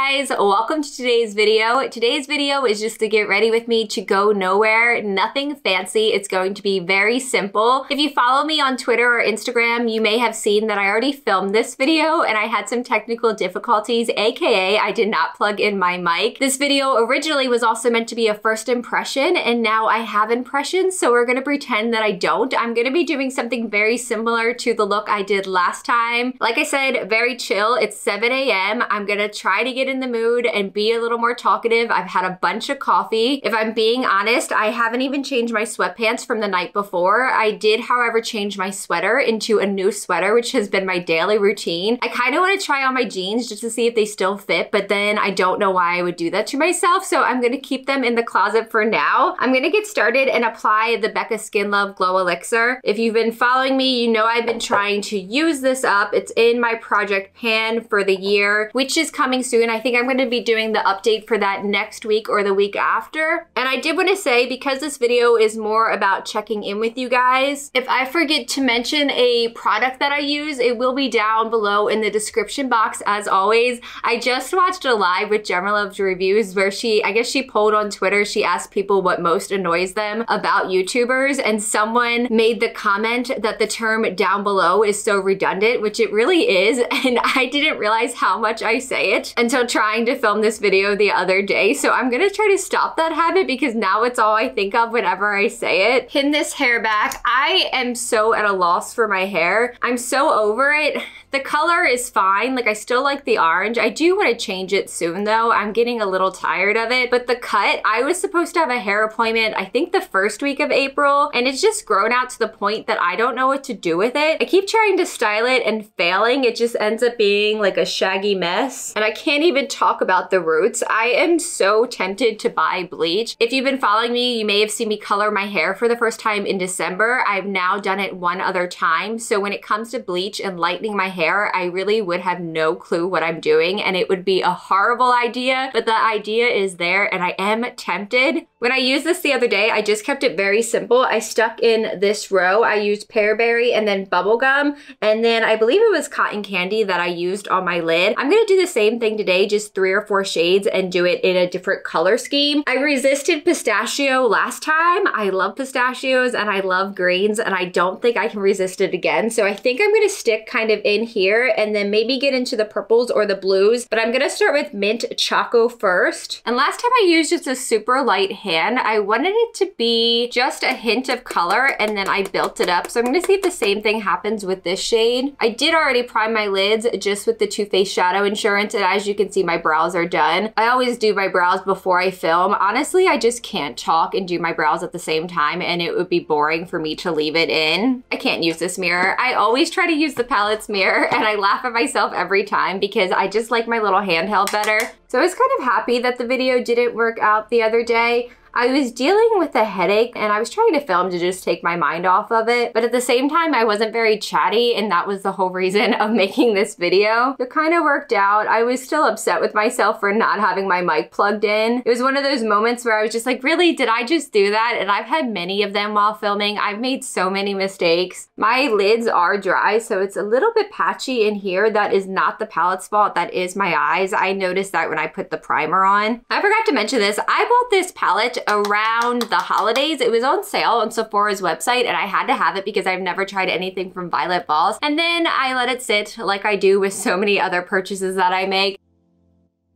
guys, welcome to today's video. Today's video is just to get ready with me to go nowhere. Nothing fancy. It's going to be very simple. If you follow me on Twitter or Instagram, you may have seen that I already filmed this video and I had some technical difficulties, aka I did not plug in my mic. This video originally was also meant to be a first impression and now I have impressions, so we're gonna pretend that I don't. I'm gonna be doing something very similar to the look I did last time. Like I said, very chill. It's 7 a.m. I'm gonna try to get in the mood and be a little more talkative. I've had a bunch of coffee. If I'm being honest, I haven't even changed my sweatpants from the night before. I did, however, change my sweater into a new sweater, which has been my daily routine. I kind of want to try on my jeans just to see if they still fit, but then I don't know why I would do that to myself, so I'm gonna keep them in the closet for now. I'm gonna get started and apply the Becca Skin Love Glow Elixir. If you've been following me, you know I've been trying to use this up. It's in my project pan for the year, which is coming soon. I think I'm going to be doing the update for that next week or the week after. And I did want to say, because this video is more about checking in with you guys, if I forget to mention a product that I use, it will be down below in the description box as always. I just watched a live with Gemma Loves Reviews where I guess she polled on Twitter, she asked people what most annoys them about YouTubers, and someone made the comment that the term down below is so redundant, which it really is, and I didn't realize how much I say it until trying to film this video the other day. So I'm gonna try to stop that habit because now it's all I think of whenever I say it. Pin this hair back. I am so at a loss for my hair. I'm so over it. The color is fine, like I still like the orange. I do want to change it soon though. I'm getting a little tired of it, but the cut, I was supposed to have a hair appointment, I think the first week of April, and it's just grown out to the point that I don't know what to do with it. I keep trying to style it and failing. It just ends up being like a shaggy mess, and I can't even talk about the roots. I am so tempted to buy bleach. If you've been following me, you may have seen me color my hair for the first time in December. I've now done it one other time, so when it comes to bleach and lightening my hair, I really would have no clue what I'm doing and it would be a horrible idea, but the idea is there and I am tempted. When I used this the other day, I just kept it very simple. I stuck in this row. I used Pearberry and then bubblegum, and then I believe it was cotton candy that I used on my lid. I'm gonna do the same thing today, just 3 or 4 shades and do it in a different color scheme. I resisted pistachio last time. I love pistachios and I love greens and I don't think I can resist it again. So I think I'm gonna stick kind of in here and then maybe get into the purples or the blues, but I'm gonna start with Mint Choco first. And last time I used just a super light hand. I wanted it to be just a hint of color and then I built it up. So I'm gonna see if the same thing happens with this shade. I did already prime my lids just with the Too Faced Shadow Insurance, and as you can see, my brows are done. I always do my brows before I film. Honestly, I just can't talk and do my brows at the same time and it would be boring for me to leave it in. I can't use this mirror. I always try to use the Palettes mirror and I laugh at myself every time because I just like my little handheld better. So I was kind of happy that the video didn't work out the other day. I was dealing with a headache and I was trying to film to just take my mind off of it, but at the same time I wasn't very chatty and that was the whole reason of making this video. It kind of worked out. I was still upset with myself for not having my mic plugged in. It was one of those moments where I was just like, really, did I just do that? And I've had many of them while filming. I've made so many mistakes. My lids are dry, so it's a little bit patchy in here. That is not the palette's fault, that is my eyes. I noticed that when I put the primer on. I forgot to mention this. I bought this palette around the holidays. It was on sale on Sephora's website and I had to have it because I've never tried anything from Violet Balls. And then I let it sit like I do with so many other purchases that I make.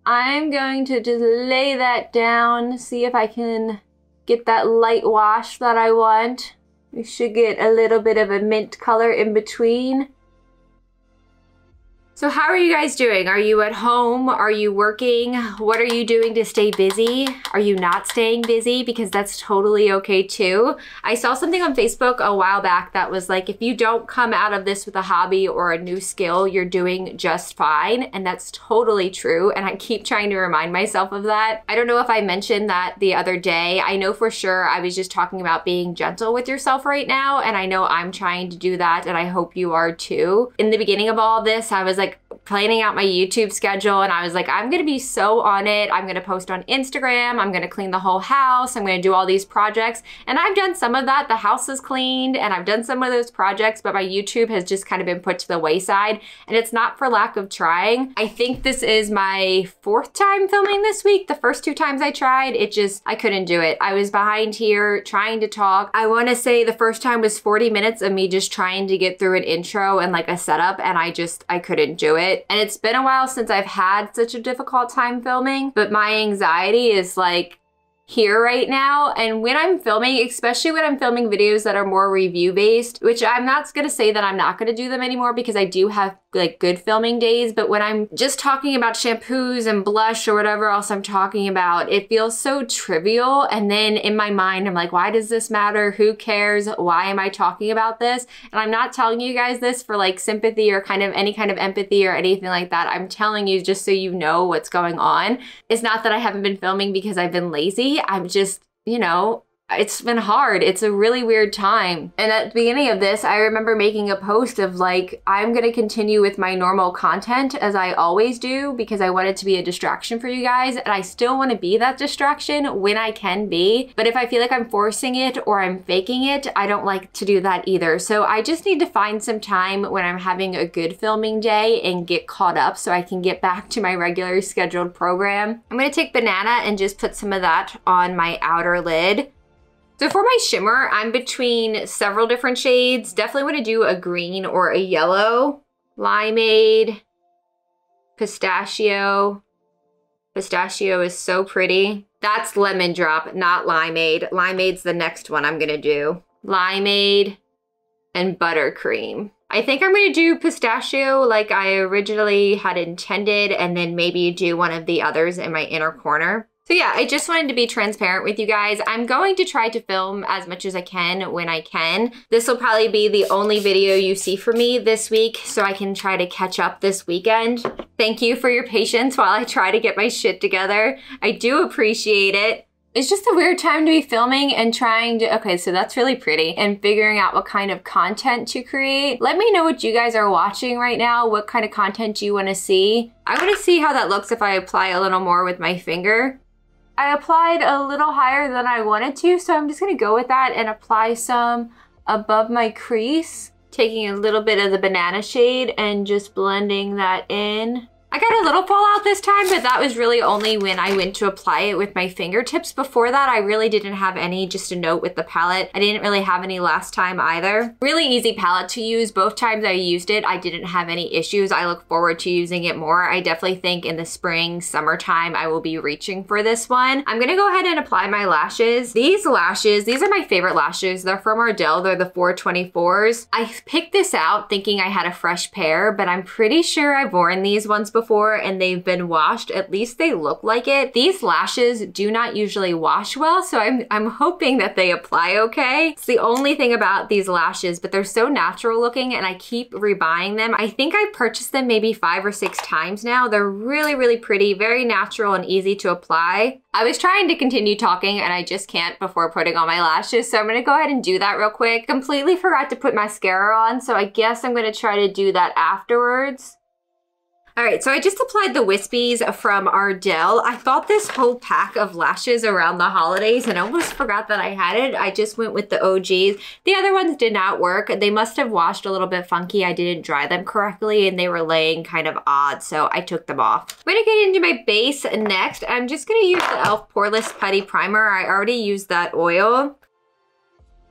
I'm going to just lay that down, see if I can get that light wash that I want. We should get a little bit of a mint color in between. So how are you guys doing? Are you at home? Are you working? What are you doing to stay busy? Are you not staying busy? Because that's totally okay too. I saw something on Facebook a while back that was like, if you don't come out of this with a hobby or a new skill, you're doing just fine. And that's totally true. And I keep trying to remind myself of that. I don't know if I mentioned that the other day. I know for sure I was just talking about being gentle with yourself right now. And I know I'm trying to do that and I hope you are too. In the beginning of all of this, I was like, planning out my YouTube schedule, and I was like, I'm gonna be so on it. I'm gonna post on Instagram, I'm gonna clean the whole house, I'm gonna do all these projects. And I've done some of that. The house is cleaned and I've done some of those projects, but my YouTube has just kind of been put to the wayside. And it's not for lack of trying. I think this is my 4th time filming this week. The first 2 times I tried, I couldn't do it. I was behind here trying to talk. I wanna say the first time was 40 minutes of me just trying to get through an intro and like a setup, and I couldn't do it. And it's been a while since I've had such a difficult time filming, but my anxiety is like here right now. And when I'm filming, especially when I'm filming videos that are more review based, which I'm not gonna say that I'm not gonna do them anymore because I do have like good filming days, but when I'm just talking about shampoos and blush or whatever else I'm talking about, it feels so trivial. And then in my mind, I'm like, why does this matter? Who cares? Why am I talking about this? And I'm not telling you guys this for like sympathy or kind of any kind of empathy or anything like that. I'm telling you just so you know what's going on. It's not that I haven't been filming because I've been lazy. I'm just, you know, it's been hard. It's a really weird time. And at the beginning of this, I remember making a post of like, I'm gonna continue with my normal content as I always do because I want it to be a distraction for you guys. And I still wanna be that distraction when I can be. But if I feel like I'm forcing it or I'm faking it, I don't like to do that either. So I just need to find some time when I'm having a good filming day and get caught up so I can get back to my regular scheduled program. I'm gonna take banana and just put some of that on my outer lid. So for my shimmer, I'm between several different shades. Definitely want to do a green or a yellow. Limeade, pistachio. Pistachio is so pretty. That's lemon drop, not limeade. Limeade's the next one I'm gonna do. Limeade and buttercream. I think I'm gonna do pistachio like I originally had intended, and then maybe do one of the others in my inner corner. So yeah, I just wanted to be transparent with you guys. I'm going to try to film as much as I can when I can. This will probably be the only video you see from me this week, so I can try to catch up this weekend. Thank you for your patience while I try to get my shit together. I do appreciate it. It's just a weird time to be filming and trying to, okay, so that's really pretty, and figuring out what kind of content to create. Let me know what you guys are watching right now, what kind of content you wanna see. I wanna see how that looks if I apply a little more with my finger. I applied a little higher than I wanted to, so I'm just gonna go with that and apply some above my crease, taking a little bit of the banana shade and just blending that in. I got a little fallout this time, but that was really only when I went to apply it with my fingertips. Before that, I really didn't have any, just a note with the palette. I didn't really have any last time either. Really easy palette to use. Both times I used it, I didn't have any issues. I look forward to using it more. I definitely think in the spring, summertime, I will be reaching for this one. I'm gonna go ahead and apply my lashes. These lashes, these are my favorite lashes. They're from Ardell, they're the 424s. I picked this out thinking I had a fresh pair, but I'm pretty sure I've worn these ones before and they've been washed. At least they look like it. These lashes do not usually wash well, so I'm hoping that they apply okay. It's the only thing about these lashes, but they're so natural looking and I keep rebuying them. I think I've purchased them maybe 5 or 6 times now. They're really, really pretty, very natural and easy to apply. I was trying to continue talking and I just can't before putting on my lashes, so I'm gonna go ahead and do that real quick. Completely forgot to put mascara on, so I guess I'm gonna try to do that afterwards. All right, so I just applied the Wispies from Ardell. I bought this whole pack of lashes around the holidays and I almost forgot that I had it. I just went with the OGs. The other ones did not work. They must have washed a little bit funky. I didn't dry them correctly and they were laying kind of odd, so I took them off. I'm gonna get into my base next. I'm just gonna use the e.l.f. Poreless Putty Primer. I already used that oil.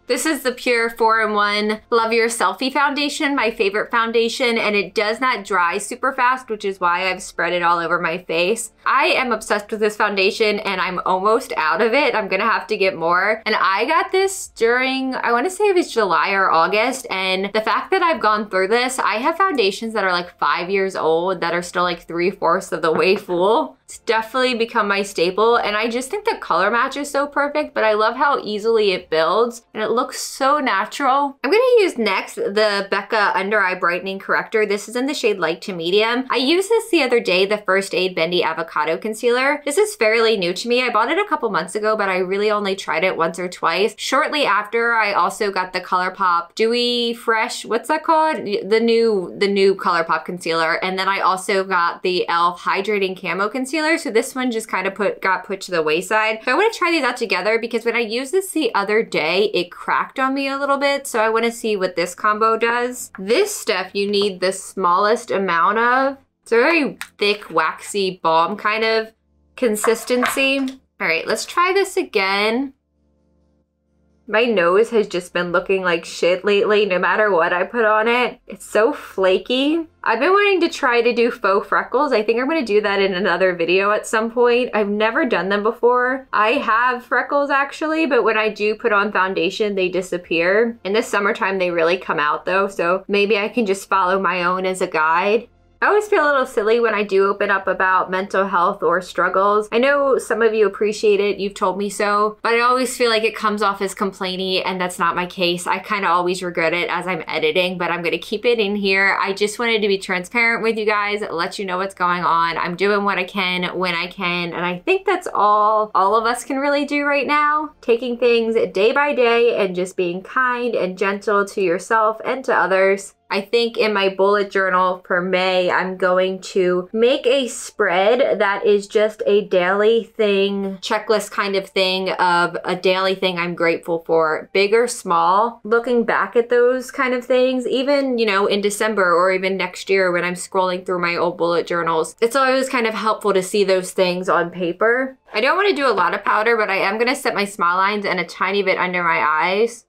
This is the Pure 4-in-1 Love Your Selfie foundation, my favorite foundation, and it does not dry super fast, which is why I've spread it all over my face. I am obsessed with this foundation and I'm almost out of it. I'm gonna have to get more. And I got this during, I wanna say it was July or August, and the fact that I've gone through this, I have foundations that are like 5 years old that are still like 3/4 of the way full. It's definitely become my staple, and I just think the color match is so perfect, but I love how easily it builds, and it looks so natural. I'm gonna use next the Becca Under Eye Brightening Corrector. This is in the shade Light to Medium. I used this the other day, the First Aid Bendy Avocado Concealer. This is fairly new to me. I bought it a couple months ago, but I really only tried it once or twice. Shortly after, I also got the ColourPop Dewy Fresh, what's that called? The new ColourPop concealer, and then I also got the e.l.f. Hydrating Camo Concealer. So this one just kind of got put to the wayside. So I want to try these out together because when I used this the other day, it cracked on me a little bit. So I want to see what this combo does. This stuff you need the smallest amount of. It's a very thick, waxy balm kind of consistency. All right, let's try this again. My nose has just been looking like shit lately, no matter what I put on it. It's so flaky. I've been wanting to try to do faux freckles. I think I'm gonna do that in another video at some point. I've never done them before. I have freckles actually, but when I do put on foundation, they disappear. In the summertime, they really come out though, so maybe I can just follow my own as a guide. I always feel a little silly when I do open up about mental health or struggles. I know some of you appreciate it, you've told me so, but I always feel like it comes off as complainy, and that's not my case. I kind of always regret it as I'm editing, but I'm gonna keep it in here. I just wanted to be transparent with you guys, let you know what's going on. I'm doing what I can when I can, and I think that's all of us can really do right now. Taking things day by day and just being kind and gentle to yourself and to others. I think in my bullet journal for May, I'm going to make a spread that is just a daily thing, checklist kind of thing of a daily thing I'm grateful for, big or small. Looking back at those kind of things, even, you know, in December or even next year when I'm scrolling through my old bullet journals, it's always kind of helpful to see those things on paper. I don't want to do a lot of powder, but I am going to set my smile lines and a tiny bit under my eyes.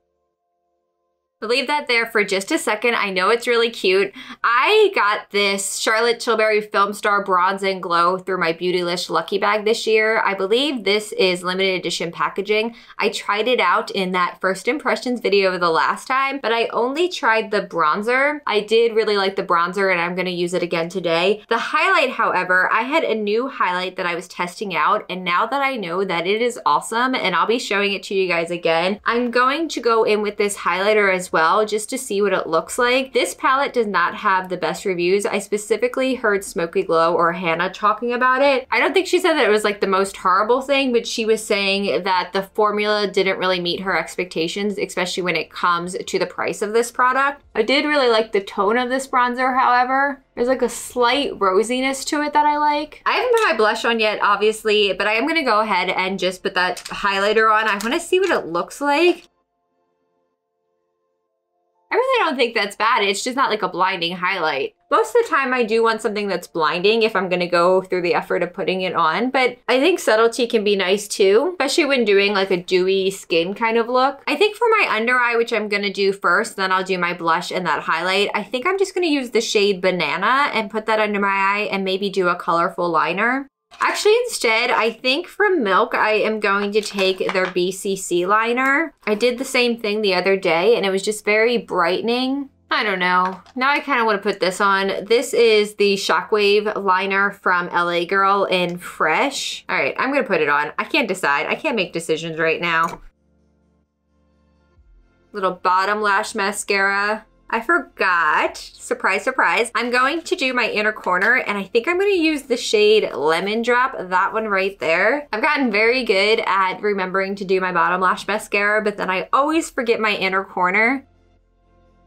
Leave that there for just a second. I know it's really cute. I got this Charlotte Tilbury Filmstar Bronze and Glow through my Beautylish Lucky Bag this year. I believe this is limited edition packaging. I tried it out in that first impressions video the last time, but I only tried the bronzer. I did really like the bronzer and I'm gonna use it again today. The highlight, however, I had a new highlight that I was testing out, and now that I know that it is awesome and I'll be showing it to you guys again, I'm going to go in with this highlighter as well, just to see what it looks like. This palette does not have the best reviews. I specifically heard Smoky Glow or Hannah talking about it. I don't think she said that it was like the most horrible thing, but she was saying that the formula didn't really meet her expectations, especially when it comes to the price of this product. I did really like the tone of this bronzer, however. There's like a slight rosiness to it that I like. I haven't put my blush on yet, obviously, but I am gonna go ahead and just put that highlighter on. I wanna see what it looks like. I really don't think that's bad. It's just not like a blinding highlight. Most of the time I do want something that's blinding if I'm gonna go through the effort of putting it on, but I think subtlety can be nice too, especially when doing like a dewy skin kind of look. I think for my under eye, which I'm gonna do first, then I'll do my blush and that highlight, I think I'm just gonna use the shade Banana and put that under my eye and maybe do a colorful liner. Actually, instead, I think from Milk, I am going to take their BCC liner. I did the same thing the other day, and it was just very brightening. I don't know. Now I kind of want to put this on. This is the Shockwave liner from LA Girl in Fresh. All right, I'm going to put it on. I can't decide. I can't make decisions right now. Little bottom lash mascara. I forgot, surprise, surprise. I'm going to do my inner corner, and I think I'm gonna use the shade Lemon Drop, that one right there. I've gotten very good at remembering to do my bottom lash mascara, but then I always forget my inner corner.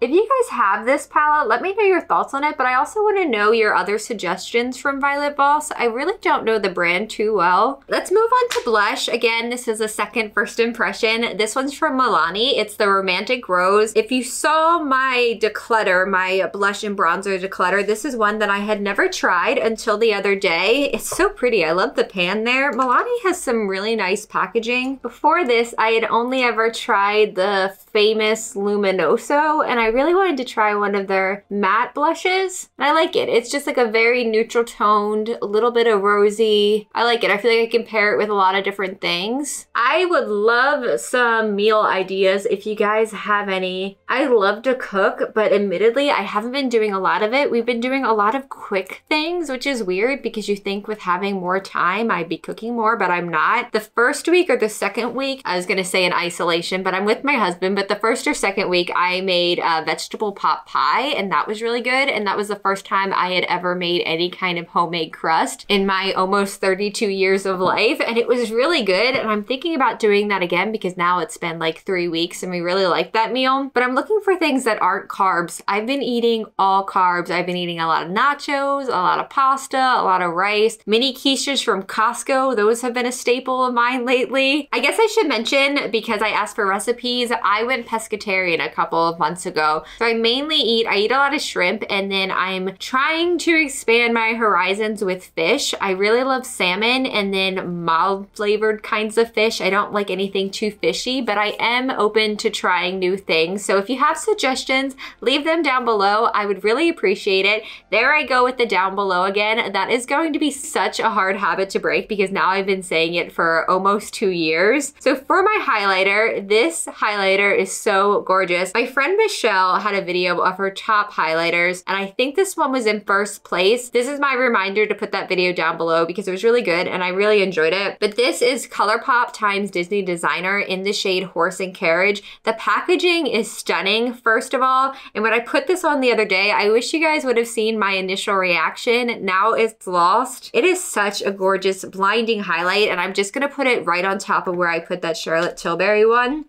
If you guys have this palette, let me know your thoughts on it, but I also want to know your other suggestions from Violet Voss. I really don't know the brand too well. Let's move on to blush. Again, this is a second first impression. This one's from Milani. It's the Romantic Rose. If you saw my declutter, my blush and bronzer declutter, this is one that I had never tried until the other day. It's so pretty. I love the pan there. Milani has some really nice packaging. Before this, I had only ever tried the famous Luminoso, and I really wanted to try one of their matte blushes. And I like it. It's just like a very neutral toned, a little bit of rosy. I like it. I feel like I can pair it with a lot of different things. I would love some meal ideas if you guys have any. I love to cook, but admittedly, I haven't been doing a lot of it. We've been doing a lot of quick things, which is weird because you think with having more time, I'd be cooking more, but I'm not. The first week or the second week, I was gonna say in isolation, but I'm with my husband, but the first or second week, I made a vegetable pot pie, and that was really good. And that was the first time I had ever made any kind of homemade crust in my almost 32 years of life, and it was really good. And I'm thinking about doing that again because now it's been like 3 weeks and we really like that meal. But I'm looking for things that aren't carbs. I've been eating all carbs. I've been eating a lot of nachos, a lot of pasta, a lot of rice, mini quiches from Costco. Those have been a staple of mine lately. I guess I should mention, because I asked for recipes, I went pescatarian a couple of months ago. So I eat a lot of shrimp, and then I'm trying to expand my horizons with fish. I really love salmon and then mild flavored kinds of fish. I don't like anything too fishy, but I am open to trying new things. So if you have suggestions, leave them down below. I would really appreciate it. There I go with the down below again. That is going to be such a hard habit to break because now I've been saying it for almost 2 years. So for my highlighter, this highlighter is so gorgeous. My friend Michelle had a video of her top highlighters, and I think this one was in first place. This is my reminder to put that video down below because it was really good and I really enjoyed it. But this is ColourPop times Disney Designer in the shade Horse and Carriage. The packaging is stunning, first of all, and when I put this on the other day, I wish you guys would have seen my initial reaction. Now it's lost. It is such a gorgeous, blinding highlight, and I'm just gonna put it right on top of where I put that Charlotte Tilbury one.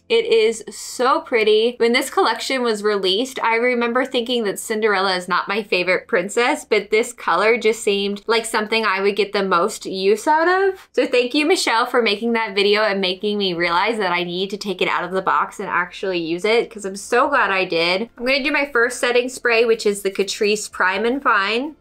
It is so pretty. When this collection was released, I remember thinking that Cinderella is not my favorite princess, but this color just seemed like something I would get the most use out of. So thank you, Michelle, for making that video and making me realize that I need to take it out of the box and actually use it, because I'm so glad I did. I'm gonna do my first setting spray, which is the Catrice Prime and Fine.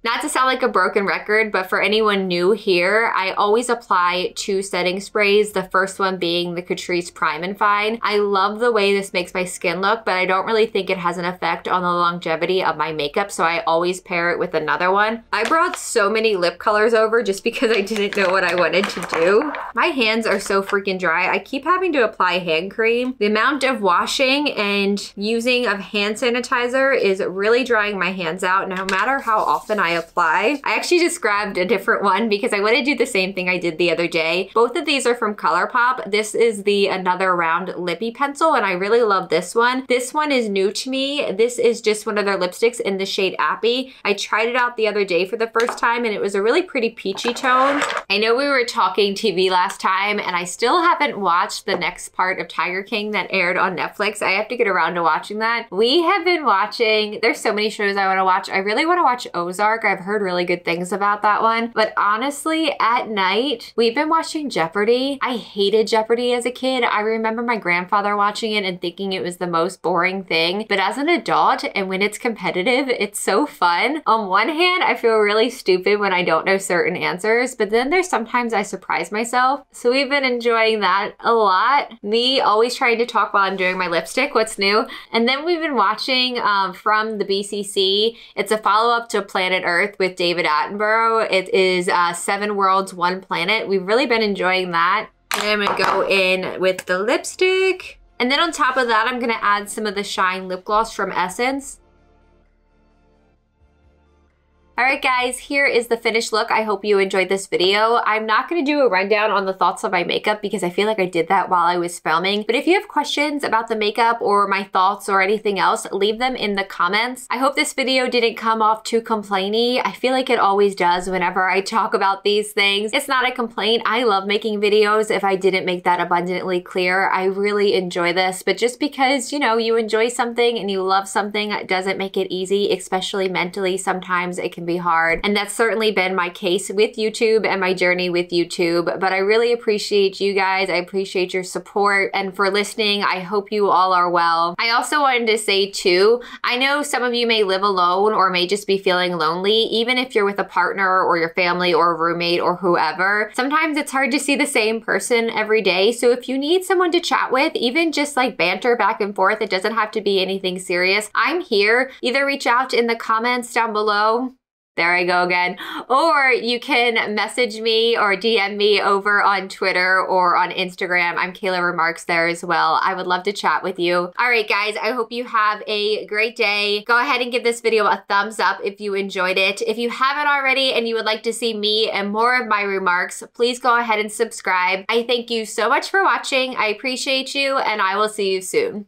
Not to sound like a broken record, but for anyone new here, I always apply 2 setting sprays, the first one being the Catrice Prime and Fine. I love the way this makes my skin look, but I don't really think it has an effect on the longevity of my makeup, so I always pair it with another one. I brought so many lip colors over just because I didn't know what I wanted to do. My hands are so freaking dry. I keep having to apply hand cream. The amount of washing and using of hand sanitizer is really drying my hands out no matter how often I apply. I actually just grabbed a different one because I want to do the same thing I did the other day. Both of these are from ColourPop. This is the Another Round Lippy Pencil, and I really love this one. This one is new to me. This is just one of their lipsticks in the shade Appy. I tried it out the other day for the first time, and it was a really pretty peachy tone. I know we were talking TV last time, and I still haven't watched the next part of Tiger King that aired on Netflix. I have to get around to watching that. We have been watching, there's so many shows I want to watch. I really want to watch Ozark. I've heard really good things about that one. But honestly, at night, we've been watching Jeopardy. I hated Jeopardy as a kid. I remember my grandfather watching it and thinking it was the most boring thing. But as an adult, and when it's competitive, it's so fun. On one hand, I feel really stupid when I don't know certain answers, but then there's sometimes I surprise myself. So we've been enjoying that a lot. Me always trying to talk while I'm doing my lipstick, what's new? And then we've been watching from the BCC. It's a follow-up to Planet Earth with David Attenborough. It is 7 Worlds, 1 Planet. We've really been enjoying that. And I'm gonna go in with the lipstick. And then on top of that, I'm gonna add some of the Shine Lip Gloss from Essence. Alright guys, here is the finished look. I hope you enjoyed this video. I'm not going to do a rundown on the thoughts of my makeup because I feel like I did that while I was filming. But if you have questions about the makeup or my thoughts or anything else, leave them in the comments. I hope this video didn't come off too complainy. I feel like it always does whenever I talk about these things. It's not a complaint. I love making videos. If I didn't make that abundantly clear, I really enjoy this. But just because, you know, you enjoy something and you love something doesn't make it easy, especially mentally. Sometimes it can be be hard. And that's certainly been my case with YouTube and my journey with YouTube. But I really appreciate you guys. I appreciate your support and for listening. I hope you all are well. I also wanted to say too, I know some of you may live alone or may just be feeling lonely, even if you're with a partner or your family or a roommate or whoever. Sometimes it's hard to see the same person every day. So if you need someone to chat with, even just like banter back and forth, it doesn't have to be anything serious. I'm here. Either reach out in the comments down below. There I go again. Or you can message me or DM me over on Twitter or on Instagram. I'm Kayla Remarks there as well. I would love to chat with you. All right, guys, I hope you have a great day. Go ahead and give this video a thumbs up if you enjoyed it. If you haven't already and you would like to see me and more of my remarks, please go ahead and subscribe. I thank you so much for watching. I appreciate you, and I will see you soon.